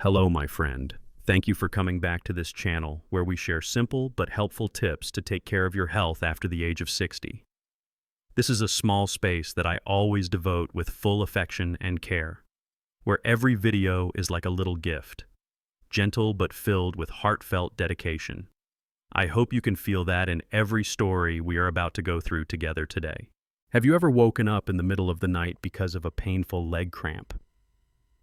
Hello, my friend. Thank you for coming back to this channel where we share simple but helpful tips to take care of your health after the age of 60. This is a small space that I always devote with full affection and care, where every video is like a little gift, gentle but filled with heartfelt dedication. I hope you can feel that in every story we are about to go through together today. Have you ever woken up in the middle of the night because of a painful leg cramp?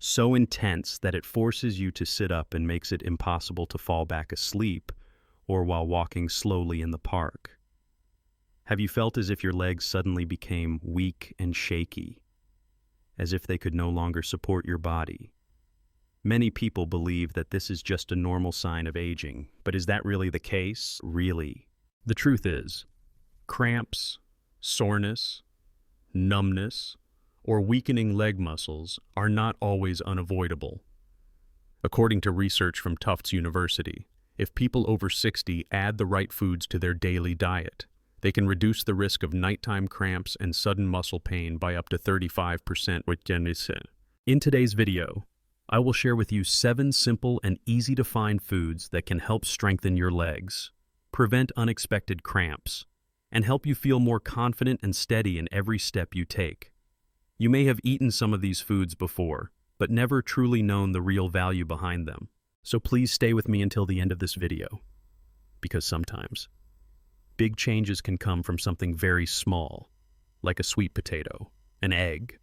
So intense that it forces you to sit up and makes it impossible to fall back asleep or while walking slowly in the park. Have you felt as if your legs suddenly became weak and shaky, as if they could no longer support your body? Many people believe that this is just a normal sign of aging, but is that really the case? Really? The truth is, cramps, soreness, numbness, or weakening leg muscles are not always unavoidable. According to research from Tufts University, if people over 60 add the right foods to their daily diet, they can reduce the risk of nighttime cramps and sudden muscle pain by up to 35% with genesen. In today's video, I will share with you 7 simple and easy-to-find foods that can help strengthen your legs, prevent unexpected cramps, and help you feel more confident and steady in every step you take. You may have eaten some of these foods before, but never truly known the real value behind them. So please stay with me until the end of this video, because sometimes big changes can come from something very small, like a sweet potato, an egg,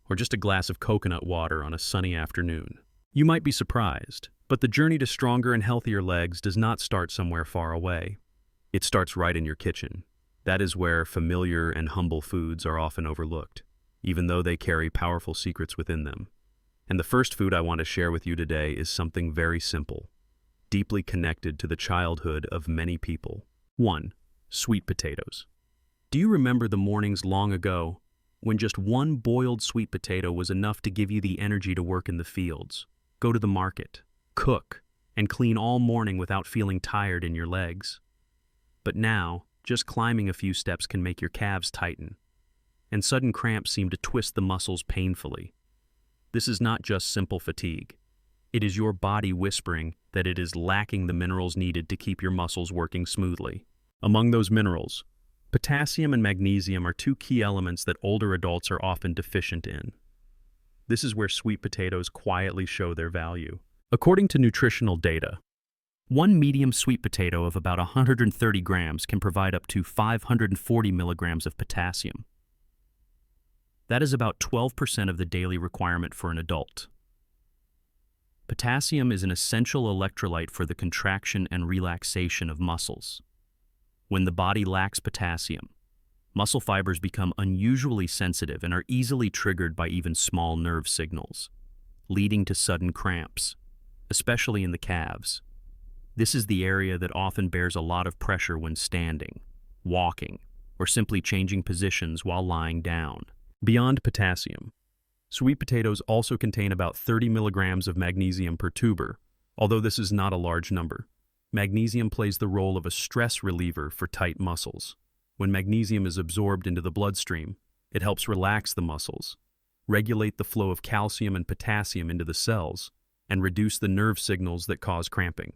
or just a glass of coconut water on a sunny afternoon. You might be surprised, but the journey to stronger and healthier legs does not start somewhere far away. It starts right in your kitchen. That is where familiar and humble foods are often overlooked, even though they carry powerful secrets within them. And the first food I want to share with you today is something very simple, deeply connected to the childhood of many people. 1. Sweet potatoes. Do you remember the mornings long ago when just one boiled sweet potato was enough to give you the energy to work in the fields, go to the market, cook, and clean all morning without feeling tired in your legs? But now, just climbing a few steps can make your calves tighten, and sudden cramps seem to twist the muscles painfully. This is not just simple fatigue. It is your body whispering that it is lacking the minerals needed to keep your muscles working smoothly. Among those minerals, potassium and magnesium are 2 key elements that older adults are often deficient in. This is where sweet potatoes quietly show their value. According to nutritional data, one medium sweet potato of about 130 grams can provide up to 540 milligrams of potassium. That is about 12% of the daily requirement for an adult. Potassium is an essential electrolyte for the contraction and relaxation of muscles. When the body lacks potassium, muscle fibers become unusually sensitive and are easily triggered by even small nerve signals, leading to sudden cramps, especially in the calves. This is the area that often bears a lot of pressure when standing, walking, or simply changing positions while lying down. Beyond potassium, sweet potatoes also contain about 30 milligrams of magnesium per tuber, although this is not a large number. Magnesium plays the role of a stress reliever for tight muscles. When magnesium is absorbed into the bloodstream, it helps relax the muscles, regulate the flow of calcium and potassium into the cells, and reduce the nerve signals that cause cramping.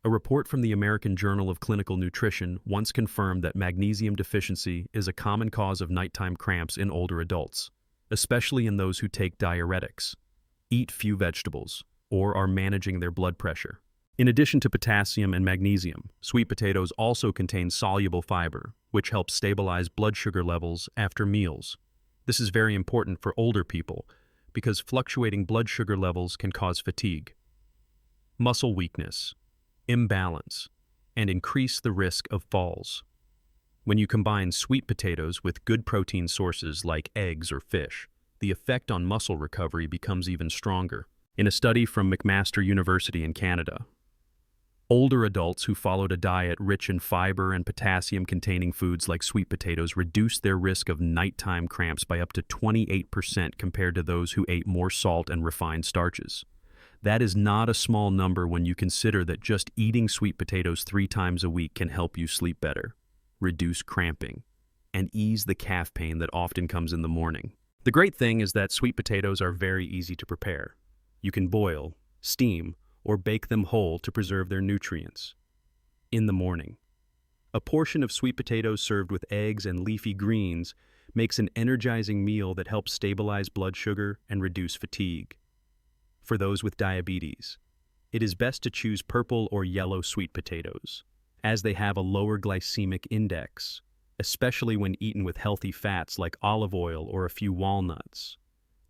A report from the American Journal of Clinical Nutrition once confirmed that magnesium deficiency is a common cause of nighttime cramps in older adults, especially in those who take diuretics, eat few vegetables, or are managing their blood pressure. In addition to potassium and magnesium, sweet potatoes also contain soluble fiber, which helps stabilize blood sugar levels after meals. This is very important for older people because fluctuating blood sugar levels can cause fatigue, muscle weakness, imbalance, and increase the risk of falls. When you combine sweet potatoes with good protein sources like eggs or fish, the effect on muscle recovery becomes even stronger. In a study from McMaster University in Canada, older adults who followed a diet rich in fiber and potassium-containing foods like sweet potatoes reduced their risk of nighttime cramps by up to 28% compared to those who ate more salt and refined starches. That is not a small number when you consider that just eating sweet potatoes 3 times a week can help you sleep better, reduce cramping, and ease the calf pain that often comes in the morning. The great thing is that sweet potatoes are very easy to prepare. You can boil, steam, or bake them whole to preserve their nutrients. In the morning, a portion of sweet potatoes served with eggs and leafy greens makes an energizing meal that helps stabilize blood sugar and reduce fatigue. For those with diabetes, it is best to choose purple or yellow sweet potatoes, as they have a lower glycemic index, especially when eaten with healthy fats like olive oil or a few walnuts.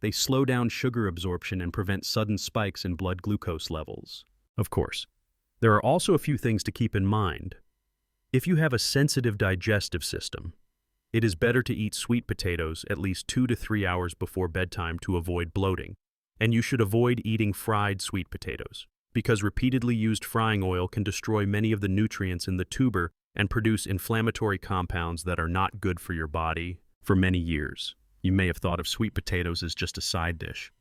They slow down sugar absorption and prevent sudden spikes in blood glucose levels. Of course, there are also a few things to keep in mind. If you have a sensitive digestive system, it is better to eat sweet potatoes at least 2 to 3 hours before bedtime to avoid bloating, and you should avoid eating fried sweet potatoes, because repeatedly used frying oil can destroy many of the nutrients in the tuber and produce inflammatory compounds that are not good for your body. For many years, you may have thought of sweet potatoes as just a side dish,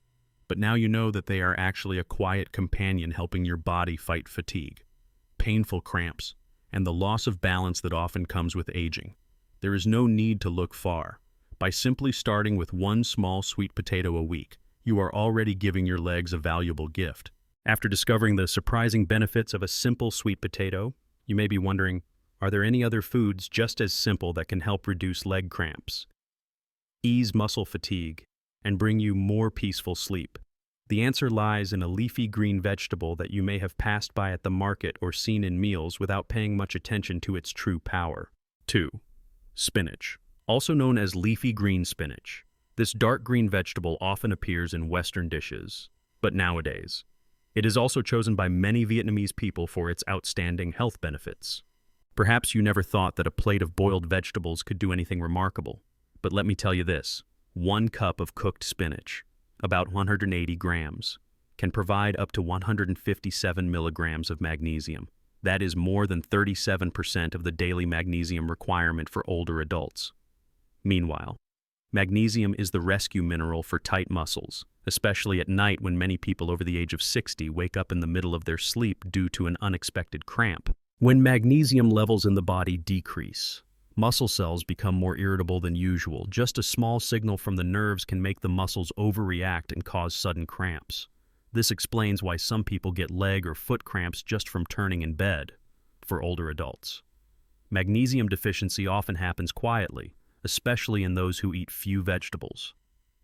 but now you know that they are actually a quiet companion helping your body fight fatigue, painful cramps, and the loss of balance that often comes with aging. There is no need to look far. By simply starting with one small sweet potato a week, you are already giving your legs a valuable gift. After discovering the surprising benefits of a simple sweet potato, you may be wondering, are there any other foods just as simple that can help reduce leg cramps, ease muscle fatigue, and bring you more peaceful sleep? The answer lies in a leafy green vegetable that you may have passed by at the market or seen in meals without paying much attention to its true power. 2. Spinach, also known as leafy green spinach. This dark green vegetable often appears in Western dishes, but nowadays, it is also chosen by many Vietnamese people for its outstanding health benefits. Perhaps you never thought that a plate of boiled vegetables could do anything remarkable, but let me tell you this: 1 cup of cooked spinach, about 180 grams, can provide up to 157 milligrams of magnesium. That is more than 37% of the daily magnesium requirement for older adults. Meanwhile, magnesium is the rescue mineral for tight muscles, especially at night when many people over the age of 60 wake up in the middle of their sleep due to an unexpected cramp. When magnesium levels in the body decrease, muscle cells become more irritable than usual. Just a small signal from the nerves can make the muscles overreact and cause sudden cramps. This explains why some people get leg or foot cramps just from turning in bed. For older adults, magnesium deficiency often happens quietly, especially in those who eat few vegetables,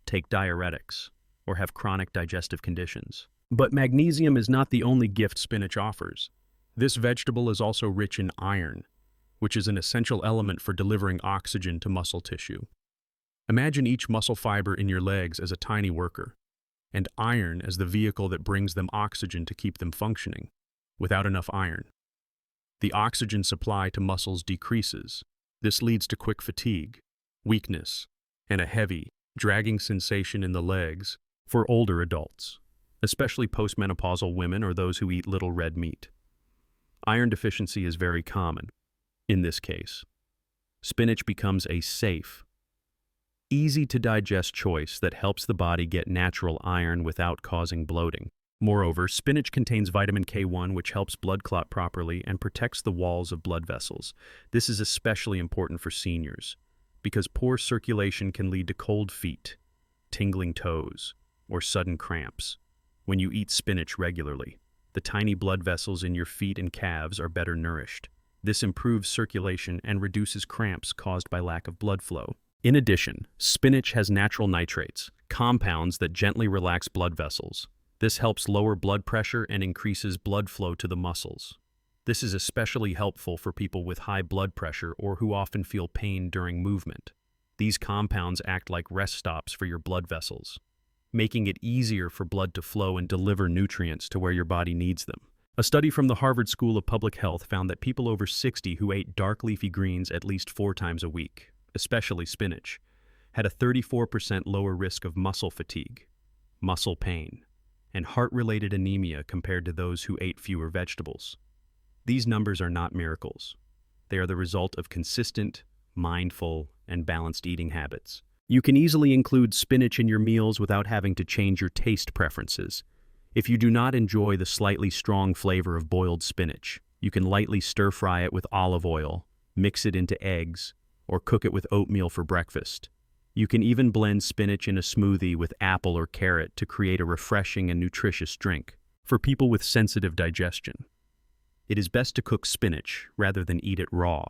take diuretics, or have chronic digestive conditions. But magnesium is not the only gift spinach offers. This vegetable is also rich in iron, which is an essential element for delivering oxygen to muscle tissue. Imagine each muscle fiber in your legs as a tiny worker, and iron as the vehicle that brings them oxygen to keep them functioning. Without enough iron, the oxygen supply to muscles decreases. This leads to quick fatigue, weakness, and a heavy, dragging sensation in the legs for older adults, especially postmenopausal women or those who eat little red meat. Iron deficiency is very common. In this case, spinach becomes a safe, easy-to-digest choice that helps the body get natural iron without causing bloating. Moreover, spinach contains vitamin K1, which helps blood clot properly and protects the walls of blood vessels. This is especially important for seniors, because poor circulation can lead to cold feet, tingling toes, or sudden cramps. When you eat spinach regularly, the tiny blood vessels in your feet and calves are better nourished. This improves circulation and reduces cramps caused by lack of blood flow. In addition, spinach has natural nitrates, compounds that gently relax blood vessels. This helps lower blood pressure and increases blood flow to the muscles. This is especially helpful for people with high blood pressure or who often feel pain during movement. These compounds act like rest stops for your blood vessels, making it easier for blood to flow and deliver nutrients to where your body needs them. A study from the Harvard School of Public Health found that people over 60 who ate dark leafy greens at least 4 times a week, especially spinach, had a 34% lower risk of muscle fatigue, muscle pain, and heart-related anemia compared to those who ate fewer vegetables. These numbers are not miracles. They are the result of consistent, mindful, and balanced eating habits. You can easily include spinach in your meals without having to change your taste preferences. If you do not enjoy the slightly strong flavor of boiled spinach, you can lightly stir-fry it with olive oil, mix it into eggs, or cook it with oatmeal for breakfast. You can even blend spinach in a smoothie with apple or carrot to create a refreshing and nutritious drink. For people with sensitive digestion, it is best to cook spinach rather than eat it raw.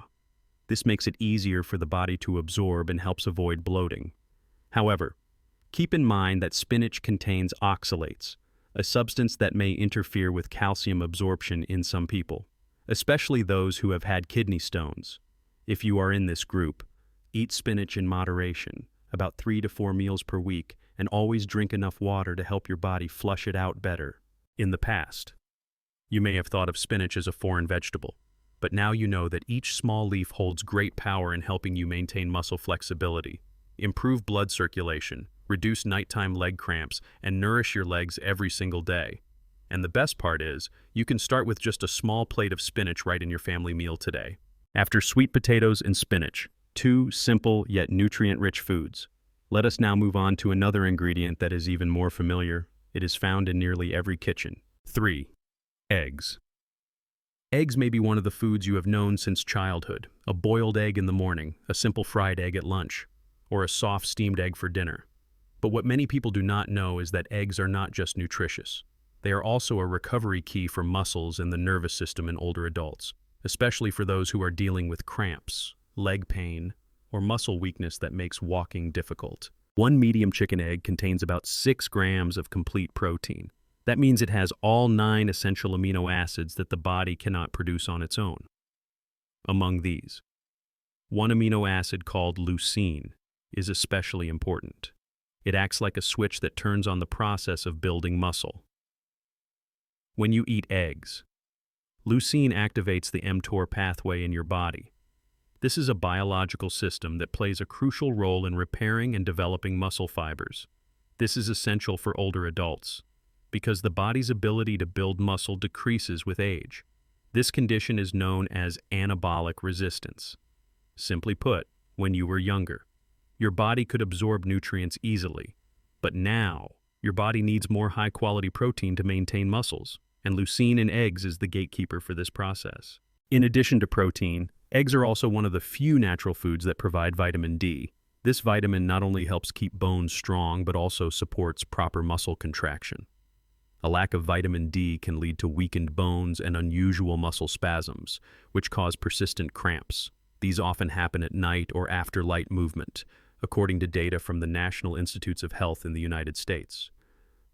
This makes it easier for the body to absorb and helps avoid bloating. However, keep in mind that spinach contains oxalates, a substance that may interfere with calcium absorption in some people, especially those who have had kidney stones. If you are in this group, eat spinach in moderation, about 3 to 4 meals per week, and always drink enough water to help your body flush it out better. In the past, you may have thought of spinach as a foreign vegetable, but now you know that each small leaf holds great power in helping you maintain muscle flexibility, improve blood circulation, reduce nighttime leg cramps, and nourish your legs every single day. And the best part is, you can start with just a small plate of spinach right in your family meal today. After sweet potatoes and spinach, two simple yet nutrient-rich foods, let us now move on to another ingredient that is even more familiar. It is found in nearly every kitchen. 3. Eggs. Eggs may be one of the foods you have known since childhood. A boiled egg in the morning, a simple fried egg at lunch, or a soft steamed egg for dinner. But what many people do not know is that eggs are not just nutritious. They are also a recovery key for muscles and the nervous system in older adults, especially for those who are dealing with cramps, leg pain, or muscle weakness that makes walking difficult. One medium chicken egg contains about 6 grams of complete protein. That means it has all 9 essential amino acids that the body cannot produce on its own. Among these, one amino acid called leucine is especially important. It acts like a switch that turns on the process of building muscle. When you eat eggs, leucine activates the mTOR pathway in your body. This is a biological system that plays a crucial role in repairing and developing muscle fibers. This is essential for older adults, because the body's ability to build muscle decreases with age. This condition is known as anabolic resistance. Simply put, when you were younger, your body could absorb nutrients easily, but now your body needs more high-quality protein to maintain muscles, and leucine in eggs is the gatekeeper for this process. In addition to protein, eggs are also one of the few natural foods that provide vitamin D. This vitamin not only helps keep bones strong, but also supports proper muscle contraction. A lack of vitamin D can lead to weakened bones and unusual muscle spasms, which cause persistent cramps. These often happen at night or after light movement, according to data from the National Institutes of Health in the United States.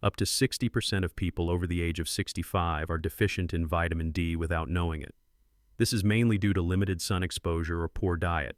Up to 60% of people over the age of 65 are deficient in vitamin D without knowing it. This is mainly due to limited sun exposure or poor diet.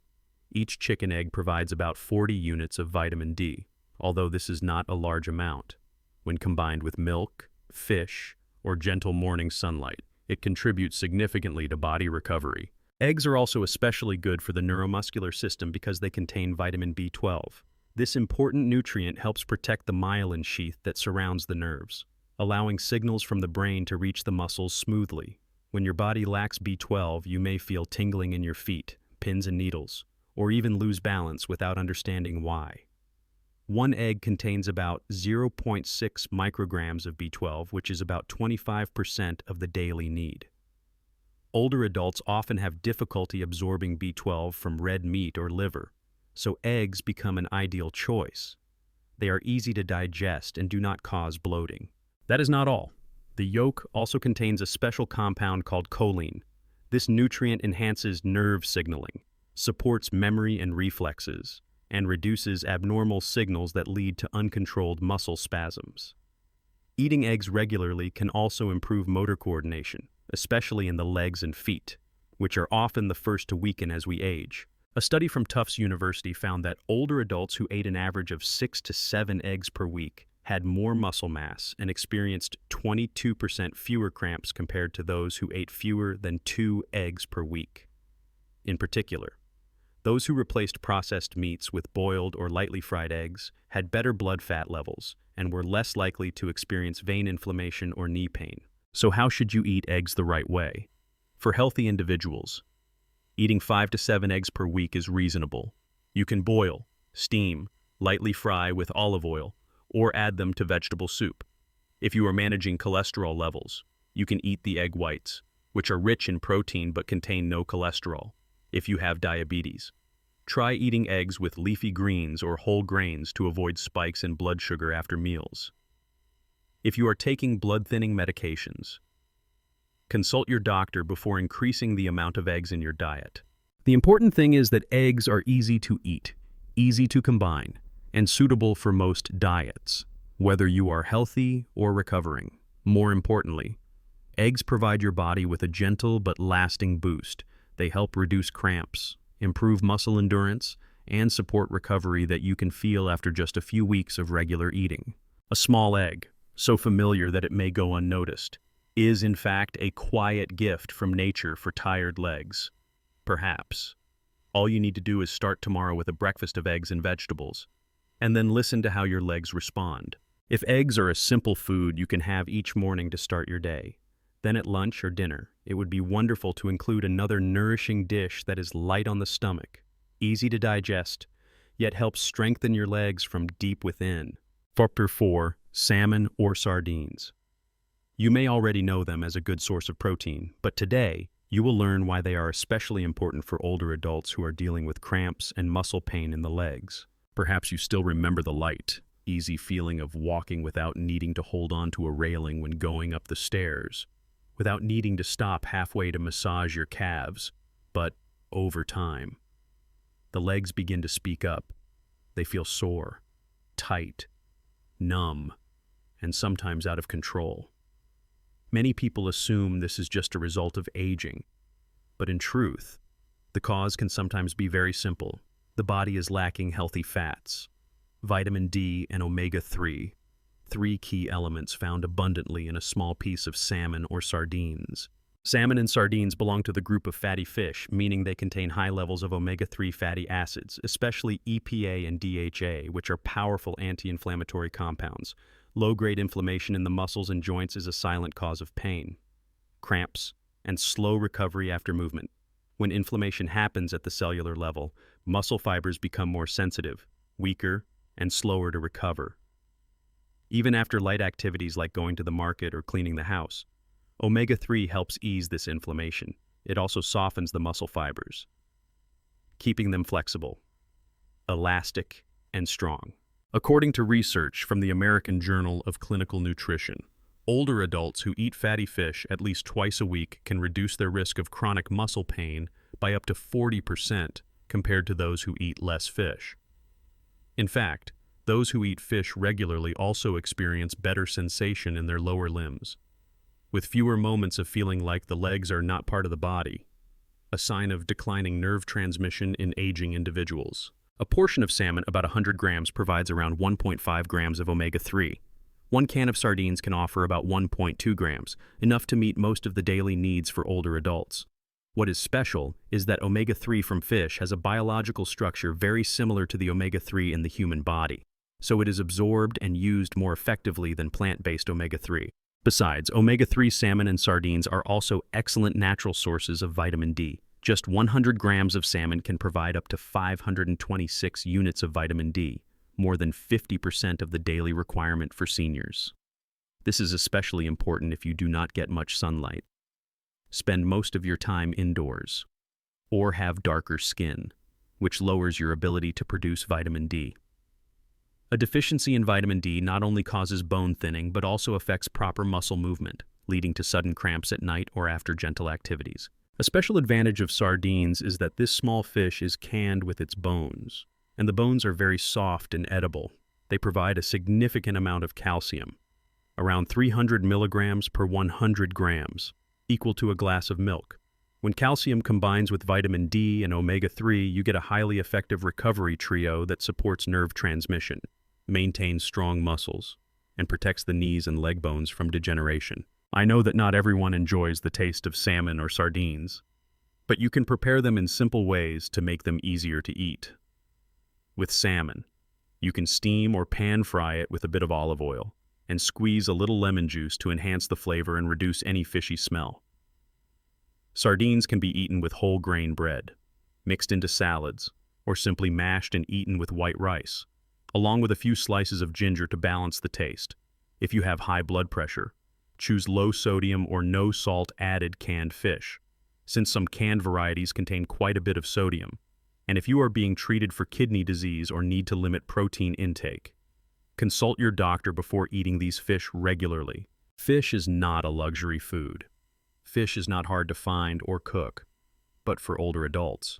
Each chicken egg provides about 40 units of vitamin D, although this is not a large amount. When combined with milk, fish, or gentle morning sunlight, it contributes significantly to body recovery. Eggs are also especially good for the neuromuscular system because they contain vitamin B12. This important nutrient helps protect the myelin sheath that surrounds the nerves, allowing signals from the brain to reach the muscles smoothly. When your body lacks B12, you may feel tingling in your feet, pins and needles, or even lose balance without understanding why. One egg contains about 0.6 micrograms of B12, which is about 25% of the daily need. Older adults often have difficulty absorbing B12 from red meat or liver, so eggs become an ideal choice. They are easy to digest and do not cause bloating. That is not all. The yolk also contains a special compound called choline. This nutrient enhances nerve signaling, supports memory and reflexes, and reduces abnormal signals that lead to uncontrolled muscle spasms. Eating eggs regularly can also improve motor coordination, especially in the legs and feet, which are often the first to weaken as we age. A study from Tufts University found that older adults who ate an average of 6 to 7 eggs per week had more muscle mass and experienced 22% fewer cramps compared to those who ate fewer than 2 eggs per week. In particular, those who replaced processed meats with boiled or lightly fried eggs had better blood fat levels and were less likely to experience vein inflammation or knee pain. So how should you eat eggs the right way? For healthy individuals, eating 5 to 7 eggs per week is reasonable. You can boil, steam, lightly fry with olive oil, or add them to vegetable soup. If you are managing cholesterol levels, you can eat the egg whites, which are rich in protein but contain no cholesterol. If you have diabetes, try eating eggs with leafy greens or whole grains to avoid spikes in blood sugar after meals. If you are taking blood-thinning medications, consult your doctor before increasing the amount of eggs in your diet. The important thing is that eggs are easy to eat, easy to combine, and suitable for most diets, whether you are healthy or recovering. More importantly, eggs provide your body with a gentle but lasting boost. They help reduce cramps, improve muscle endurance, and support recovery that you can feel after just a few weeks of regular eating. A small egg, so familiar that it may go unnoticed, is in fact a quiet gift from nature for tired legs. Perhaps all you need to do is start tomorrow with a breakfast of eggs and vegetables, and then listen to how your legs respond. If eggs are a simple food you can have each morning to start your day, then at lunch or dinner, it would be wonderful to include another nourishing dish that is light on the stomach, easy to digest, yet helps strengthen your legs from deep within. Factor 4. Salmon or sardines. You may already know them as a good source of protein, but today you will learn why they are especially important for older adults who are dealing with cramps and muscle pain in the legs. Perhaps you still remember the light, easy feeling of walking without needing to hold on to a railing when going up the stairs, without needing to stop halfway to massage your calves. But over time, the legs begin to speak up. They feel sore, tight, numb, and sometimes out of control. Many people assume this is just a result of aging, but in truth, the cause can sometimes be very simple. The body is lacking healthy fats, vitamin D and omega-3, three key elements found abundantly in a small piece of salmon or sardines. Salmon and sardines belong to the group of fatty fish, meaning they contain high levels of omega-3 fatty acids, especially EPA and DHA, which are powerful anti-inflammatory compounds. Low-grade inflammation in the muscles and joints is a silent cause of pain, cramps, and slow recovery after movement. When inflammation happens at the cellular level, muscle fibers become more sensitive, weaker, and slower to recover. Even after light activities like going to the market or cleaning the house, omega-3 helps ease this inflammation. It also softens the muscle fibers, keeping them flexible, elastic, and strong. According to research from the American Journal of Clinical Nutrition, older adults who eat fatty fish at least twice a week can reduce their risk of chronic muscle pain by up to 40% compared to those who eat less fish. In fact, those who eat fish regularly also experience better sensation in their lower limbs, with fewer moments of feeling like the legs are not part of the body, a sign of declining nerve transmission in aging individuals. A portion of salmon, about 100 grams, provides around 1.5 grams of omega-3. One can of sardines can offer about 1.2 grams, enough to meet most of the daily needs for older adults. What is special is that omega-3 from fish has a biological structure very similar to the omega-3 in the human body, so it is absorbed and used more effectively than plant-based omega-3. Besides, omega-3 salmon and sardines are also excellent natural sources of vitamin D. Just 100 grams of salmon can provide up to 526 units of vitamin D, more than 50% of the daily requirement for seniors. This is especially important if you do not get much sunlight, spend most of your time indoors, or have darker skin, which lowers your ability to produce vitamin D. A deficiency in vitamin D not only causes bone thinning but also affects proper muscle movement, leading to sudden cramps at night or after gentle activities. A special advantage of sardines is that this small fish is canned with its bones, and the bones are very soft and edible. They provide a significant amount of calcium, around 300 milligrams per 100 grams, equal to a glass of milk. When calcium combines with vitamin D and omega-3, you get a highly effective recovery trio that supports nerve transmission, maintains strong muscles, and protects the knees and leg bones from degeneration. I know that not everyone enjoys the taste of salmon or sardines, but you can prepare them in simple ways to make them easier to eat. With salmon, you can steam or pan fry it with a bit of olive oil and squeeze a little lemon juice to enhance the flavor and reduce any fishy smell. Sardines can be eaten with whole grain bread, mixed into salads, or simply mashed and eaten with white rice, along with a few slices of ginger to balance the taste. If you have high blood pressure, choose low sodium or no salt added canned fish, since some canned varieties contain quite a bit of sodium, and if you are being treated for kidney disease or need to limit protein intake, Consult your doctor before eating these fish regularly. Fish is not a luxury food. Fish is not hard to find or cook, but for older adults.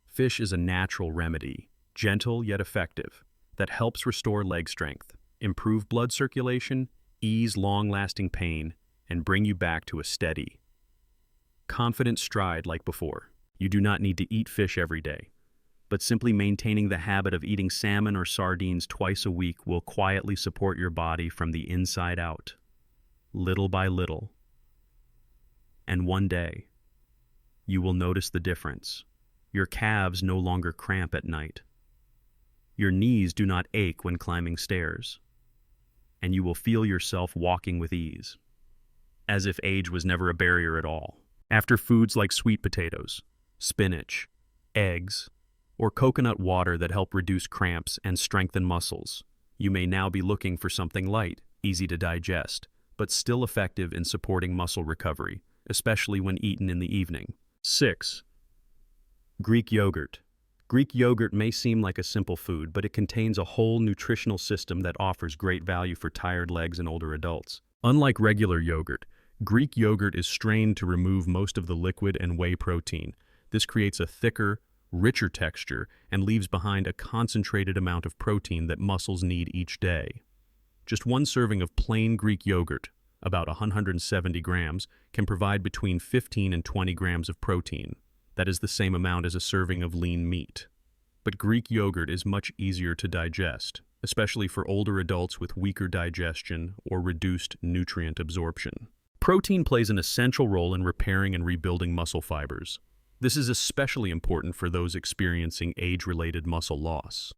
Fish is a natural remedy, gentle yet effective, that helps restore leg strength, improve blood circulation, ease long-lasting pain, and bring you back to a steady, confident stride like before. You do not need to eat fish every day, but simply maintaining the habit of eating salmon or sardines twice a week will quietly support your body from the inside out, little by little. And one day, you will notice the difference. Your calves no longer cramp at night. Your knees do not ache when climbing stairs. And you will feel yourself walking with ease, as if age was never a barrier at all. After foods like sweet potatoes, spinach, eggs, or coconut water that help reduce cramps and strengthen muscles, you may now be looking for something light, easy to digest, but still effective in supporting muscle recovery, especially when eaten in the evening. 6. Greek yogurt. Greek yogurt may seem like a simple food, but it contains a whole nutritional system that offers great value for tired legs and older adults. Unlike regular yogurt, Greek yogurt is strained to remove most of the liquid and whey protein. This creates a thicker, richer texture and leaves behind a concentrated amount of protein that muscles need each day. Just one serving of plain Greek yogurt, about 170 grams, can provide between 15 and 20 grams of protein. That is the same amount as a serving of lean meat. But Greek yogurt is much easier to digest, especially for older adults with weaker digestion or reduced nutrient absorption. Protein plays an essential role in repairing and rebuilding muscle fibers. This is especially important for those experiencing age-related muscle loss,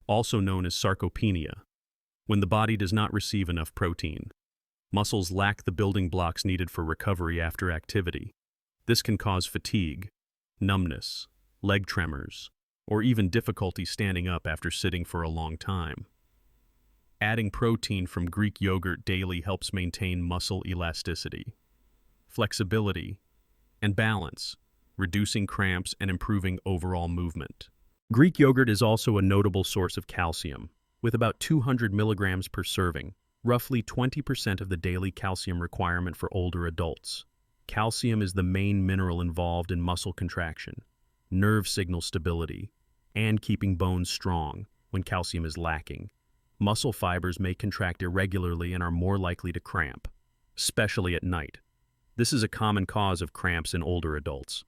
also known as sarcopenia. When the body does not receive enough protein, muscles lack the building blocks needed for recovery after activity. This can cause fatigue, numbness, leg tremors, or even difficulty standing up after sitting for a long time. Adding protein from Greek yogurt daily helps maintain muscle elasticity, flexibility, and balance, reducing cramps and improving overall movement. Greek yogurt is also a notable source of calcium, with about 200 milligrams per serving, roughly 20% of the daily calcium requirement for older adults. Calcium is the main mineral involved in muscle contraction, nerve signal stability, and keeping bones strong. When calcium is lacking, muscle fibers may contract irregularly and are more likely to cramp, especially at night. This is a common cause of cramps in older adults,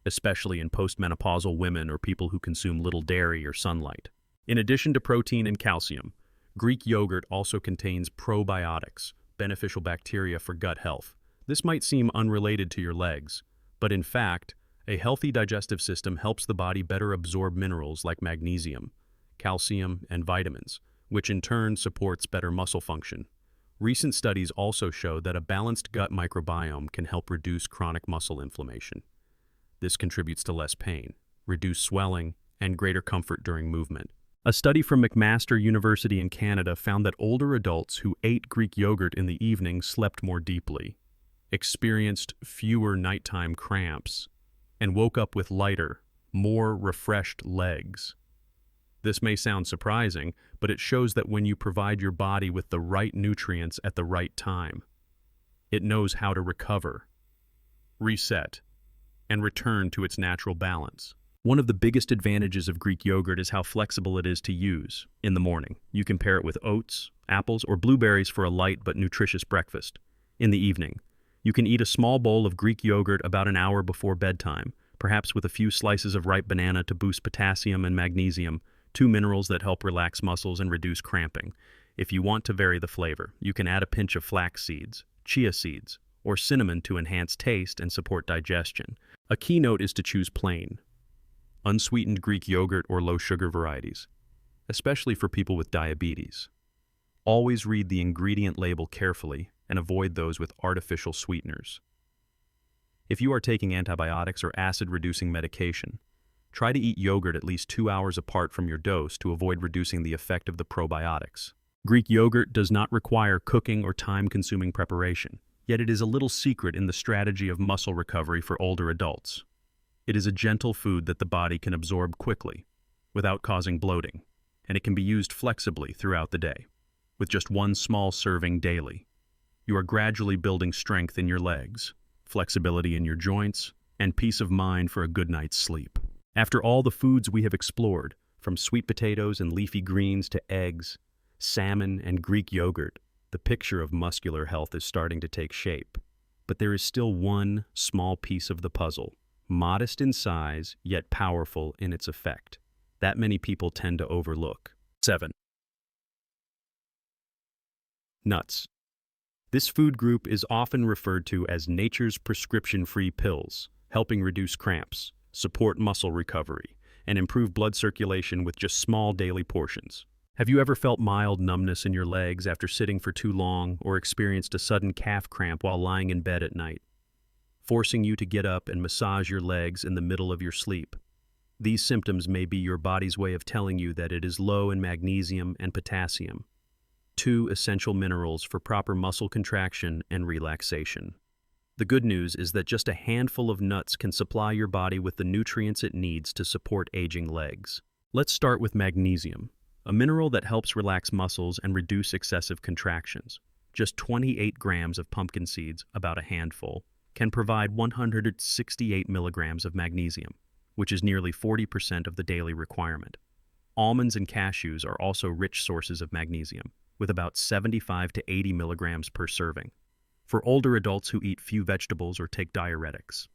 especially in postmenopausal women or people who consume little dairy or sunlight. In addition to protein and calcium, Greek yogurt also contains probiotics, beneficial bacteria for gut health. This might seem unrelated to your legs, but in fact, a healthy digestive system helps the body better absorb minerals like magnesium, calcium, and vitamins, which in turn supports better muscle function. Recent studies also show that a balanced gut microbiome can help reduce chronic muscle inflammation. This contributes to less pain, reduced swelling, and greater comfort during movement. A study from Tufts University in Canada found that older adults who ate Greek yogurt in the evening slept more deeply, experienced fewer nighttime cramps, and woke up with lighter, more refreshed legs. This may sound surprising, but it shows that when you provide your body with the right nutrients at the right time, it knows how to recover, reset, and return to its natural balance. One of the biggest advantages of Greek yogurt is how flexible it is to use. In the morning, you can pair it with oats, apples, or blueberries for a light but nutritious breakfast. In the evening, you can eat a small bowl of Greek yogurt about an hour before bedtime, perhaps with a few slices of ripe banana to boost potassium and magnesium, two minerals that help relax muscles and reduce cramping. If you want to vary the flavor, you can add a pinch of flax seeds, chia seeds, or cinnamon to enhance taste and support digestion. A key note is to choose plain, unsweetened Greek yogurt or low-sugar varieties, especially for people with diabetes. Always read the ingredient label carefully and avoid those with artificial sweeteners. If you are taking antibiotics or acid-reducing medication, try to eat yogurt at least 2 hours apart from your dose to avoid reducing the effect of the probiotics. Greek yogurt does not require cooking or time-consuming preparation, yet it is a little secret in the strategy of muscle recovery for older adults. It is a gentle food that the body can absorb quickly, without causing bloating, and it can be used flexibly throughout the day. With just one small serving daily, you are gradually building strength in your legs, flexibility in your joints, and peace of mind for a good night's sleep. After all the foods we have explored, from sweet potatoes and leafy greens to eggs, salmon, and Greek yogurt, the picture of muscular health is starting to take shape. But there is still one small piece of the puzzle, modest in size, yet powerful in its effect, that many people tend to overlook. 7. Nuts. This food group is often referred to as nature's prescription-free pills, helping reduce cramps, support muscle recovery, and improve blood circulation with just small daily portions. Have you ever felt mild numbness in your legs after sitting for too long or experienced a sudden calf cramp while lying in bed at night, forcing you to get up and massage your legs in the middle of your sleep? These symptoms may be your body's way of telling you that it is low in magnesium and potassium, two essential minerals for proper muscle contraction and relaxation. The good news is that just a handful of nuts can supply your body with the nutrients it needs to support aging legs. Let's start with magnesium, a mineral that helps relax muscles and reduce excessive contractions. Just 28 grams of pumpkin seeds, about a handful, can provide 168 milligrams of magnesium, which is nearly 40% of the daily requirement. Almonds and cashews are also rich sources of magnesium, with about 75 to 80 milligrams per serving. For older adults who eat few vegetables or take diuretics,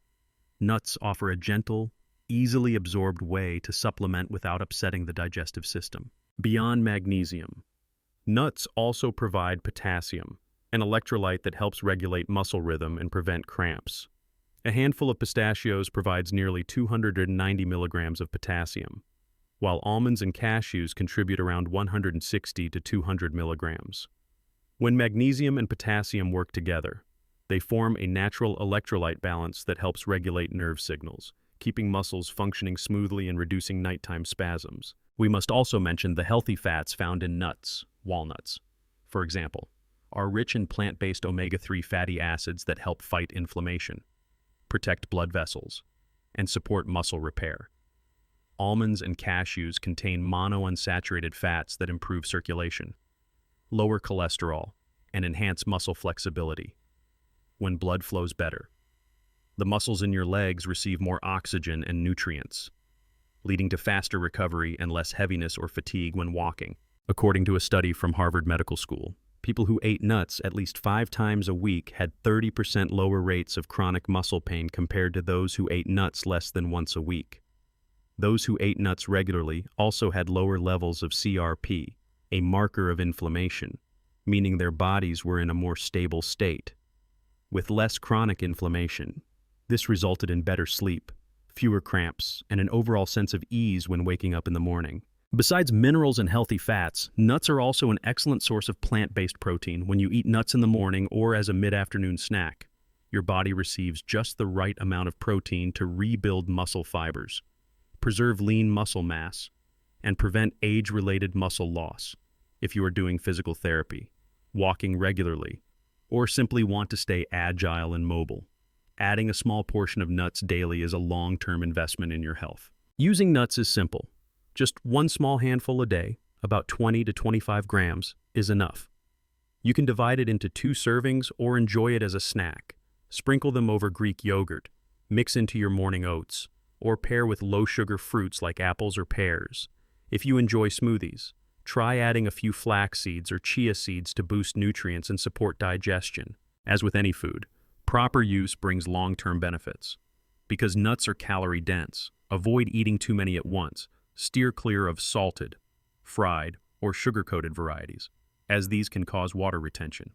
nuts offer a gentle, easily absorbed way to supplement without upsetting the digestive system. Beyond magnesium, nuts also provide potassium, an electrolyte that helps regulate muscle rhythm and prevent cramps. A handful of pistachios provides nearly 290 milligrams of potassium, while almonds and cashews contribute around 160 to 200 milligrams. When magnesium and potassium work together, they form a natural electrolyte balance that helps regulate nerve signals, keeping muscles functioning smoothly and reducing nighttime spasms. We must also mention the healthy fats found in nuts, walnuts, for example, are rich in plant-based omega-3 fatty acids that help fight inflammation, protect blood vessels, and support muscle repair. Almonds and cashews contain monounsaturated fats that improve circulation, lower cholesterol, and enhance muscle flexibility. When blood flows better, the muscles in your legs receive more oxygen and nutrients, leading to faster recovery and less heaviness or fatigue when walking. According to a study from Harvard Medical School, people who ate nuts at least 5 times a week had 30% lower rates of chronic muscle pain compared to those who ate nuts less than once a week. Those who ate nuts regularly also had lower levels of CRP, a marker of inflammation, meaning their bodies were in a more stable state. With less chronic inflammation, this resulted in better sleep, fewer cramps, and an overall sense of ease when waking up in the morning. Besides minerals and healthy fats, nuts are also an excellent source of plant-based protein. When you eat nuts in the morning or as a mid-afternoon snack, your body receives just the right amount of protein to rebuild muscle fibers, preserve lean muscle mass, and prevent age-related muscle loss. If you are doing physical therapy, walking regularly, or simply want to stay agile and mobile, adding a small portion of nuts daily is a long-term investment in your health. Using nuts is simple. Just one small handful a day, about 20 to 25 grams, is enough. You can divide it into 2 servings or enjoy it as a snack. Sprinkle them over Greek yogurt, mix into your morning oats, or pair with low-sugar fruits like apples or pears. If you enjoy smoothies, try adding a few flax seeds or chia seeds to boost nutrients and support digestion. As with any food, proper use brings long-term benefits. Because nuts are calorie-dense, avoid eating too many at once. Steer clear of salted, fried, or sugar-coated varieties, as these can cause water retention,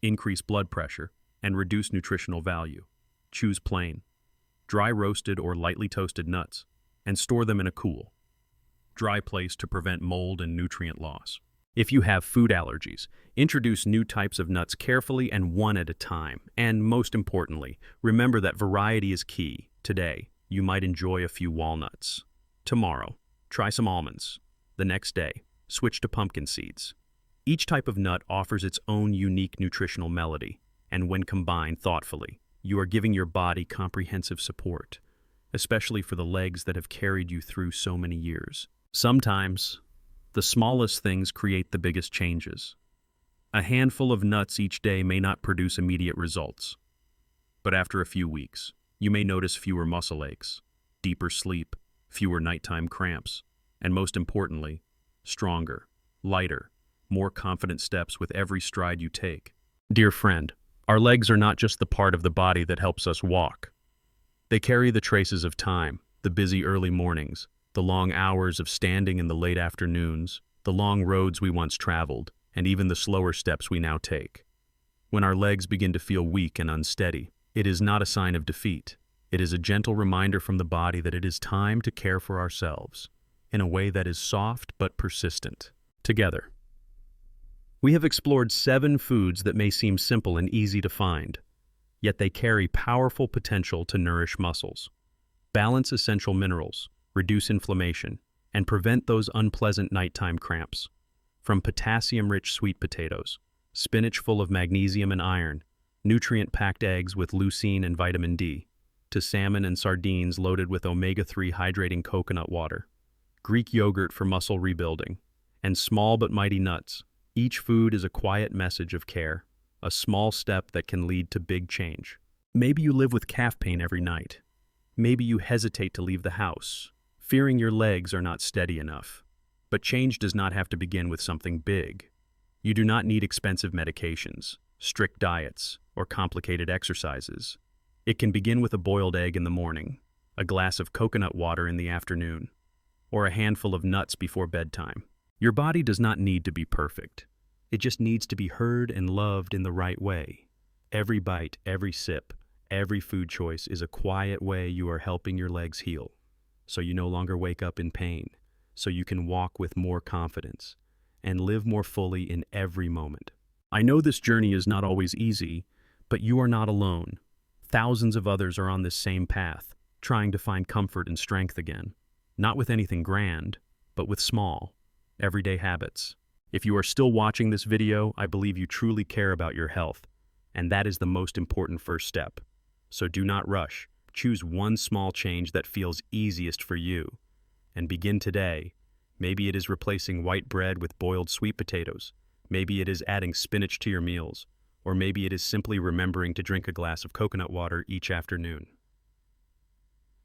increase blood pressure, and reduce nutritional value. Choose plain, dry roasted or lightly toasted nuts, and store them in a cool, dry place to prevent mold and nutrient loss. If you have food allergies, introduce new types of nuts carefully and one at a time. And most importantly, remember that variety is key. Today, you might enjoy a few walnuts. Tomorrow, try some almonds. The next day, switch to pumpkin seeds. Each type of nut offers its own unique nutritional melody, and when combined thoughtfully, you are giving your body comprehensive support, especially for the legs that have carried you through so many years. Sometimes, The smallest things create the biggest changes. A handful of nuts each day may not produce immediate results, but after a few weeks, you may notice fewer muscle aches, deeper sleep, fewer nighttime cramps, and most importantly, stronger, lighter, more confident steps with every stride you take. Dear friend, our legs are not just the part of the body that helps us walk. They carry the traces of time, the busy early mornings, the long hours of standing in the late afternoons, the long roads we once traveled, and even the slower steps we now take. When our legs begin to feel weak and unsteady, it is not a sign of defeat. It is a gentle reminder from the body that it is time to care for ourselves in a way that is soft but persistent. Together, we have explored 7 foods that may seem simple and easy to find, yet they carry powerful potential to nourish muscles, balance essential minerals, reduce inflammation, and prevent those unpleasant nighttime cramps. From potassium-rich sweet potatoes, spinach full of magnesium and iron, nutrient-packed eggs with leucine and vitamin D, to salmon and sardines loaded with omega-3 hydrating coconut water, Greek yogurt for muscle rebuilding, and small but mighty nuts. Each food is a quiet message of care, a small step that can lead to big change. Maybe you live with calf pain every night. Maybe you hesitate to leave the house, fearing your legs are not steady enough. But change does not have to begin with something big. You do not need expensive medications, strict diets, or complicated exercises. It can begin with a boiled egg in the morning, a glass of coconut water in the afternoon, or a handful of nuts before bedtime. Your body does not need to be perfect. It just needs to be heard and loved in the right way. Every bite, every sip, every food choice is a quiet way you are helping your legs heal, so you no longer wake up in pain, so you can walk with more confidence and live more fully in every moment. I know this journey is not always easy, but you are not alone. Thousands of others are on this same path, trying to find comfort and strength again. Not with anything grand, but with small, everyday habits. If you are still watching this video, I believe you truly care about your health, and that is the most important first step. So do not rush. Choose one small change that feels easiest for you, and begin today. Maybe it is replacing white bread with boiled sweet potatoes. Maybe it is adding spinach to your meals, or maybe it is simply remembering to drink a glass of coconut water each afternoon.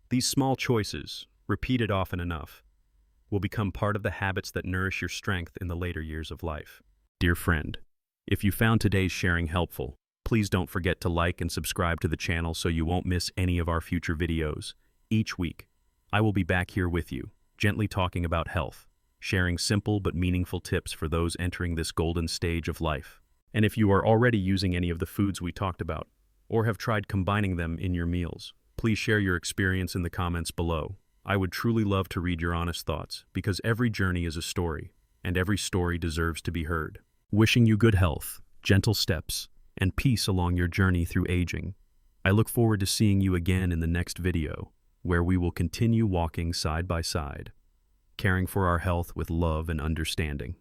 These small choices, repeated often enough, will become part of the habits that nourish your strength in the later years of life. Dear friend, if you found today's sharing helpful, please don't forget to like and subscribe to the channel so you won't miss any of our future videos. Each week, I will be back here with you, gently talking about health, sharing simple but meaningful tips for those entering this golden stage of life. And if you are already using any of the foods we talked about, or have tried combining them in your meals, please share your experience in the comments below. I would truly love to read your honest thoughts, because every journey is a story, and every story deserves to be heard. Wishing you good health, gentle steps, and peace along your journey through aging. I look forward to seeing you again in the next video, where we will continue walking side by side, caring for our health with love and understanding.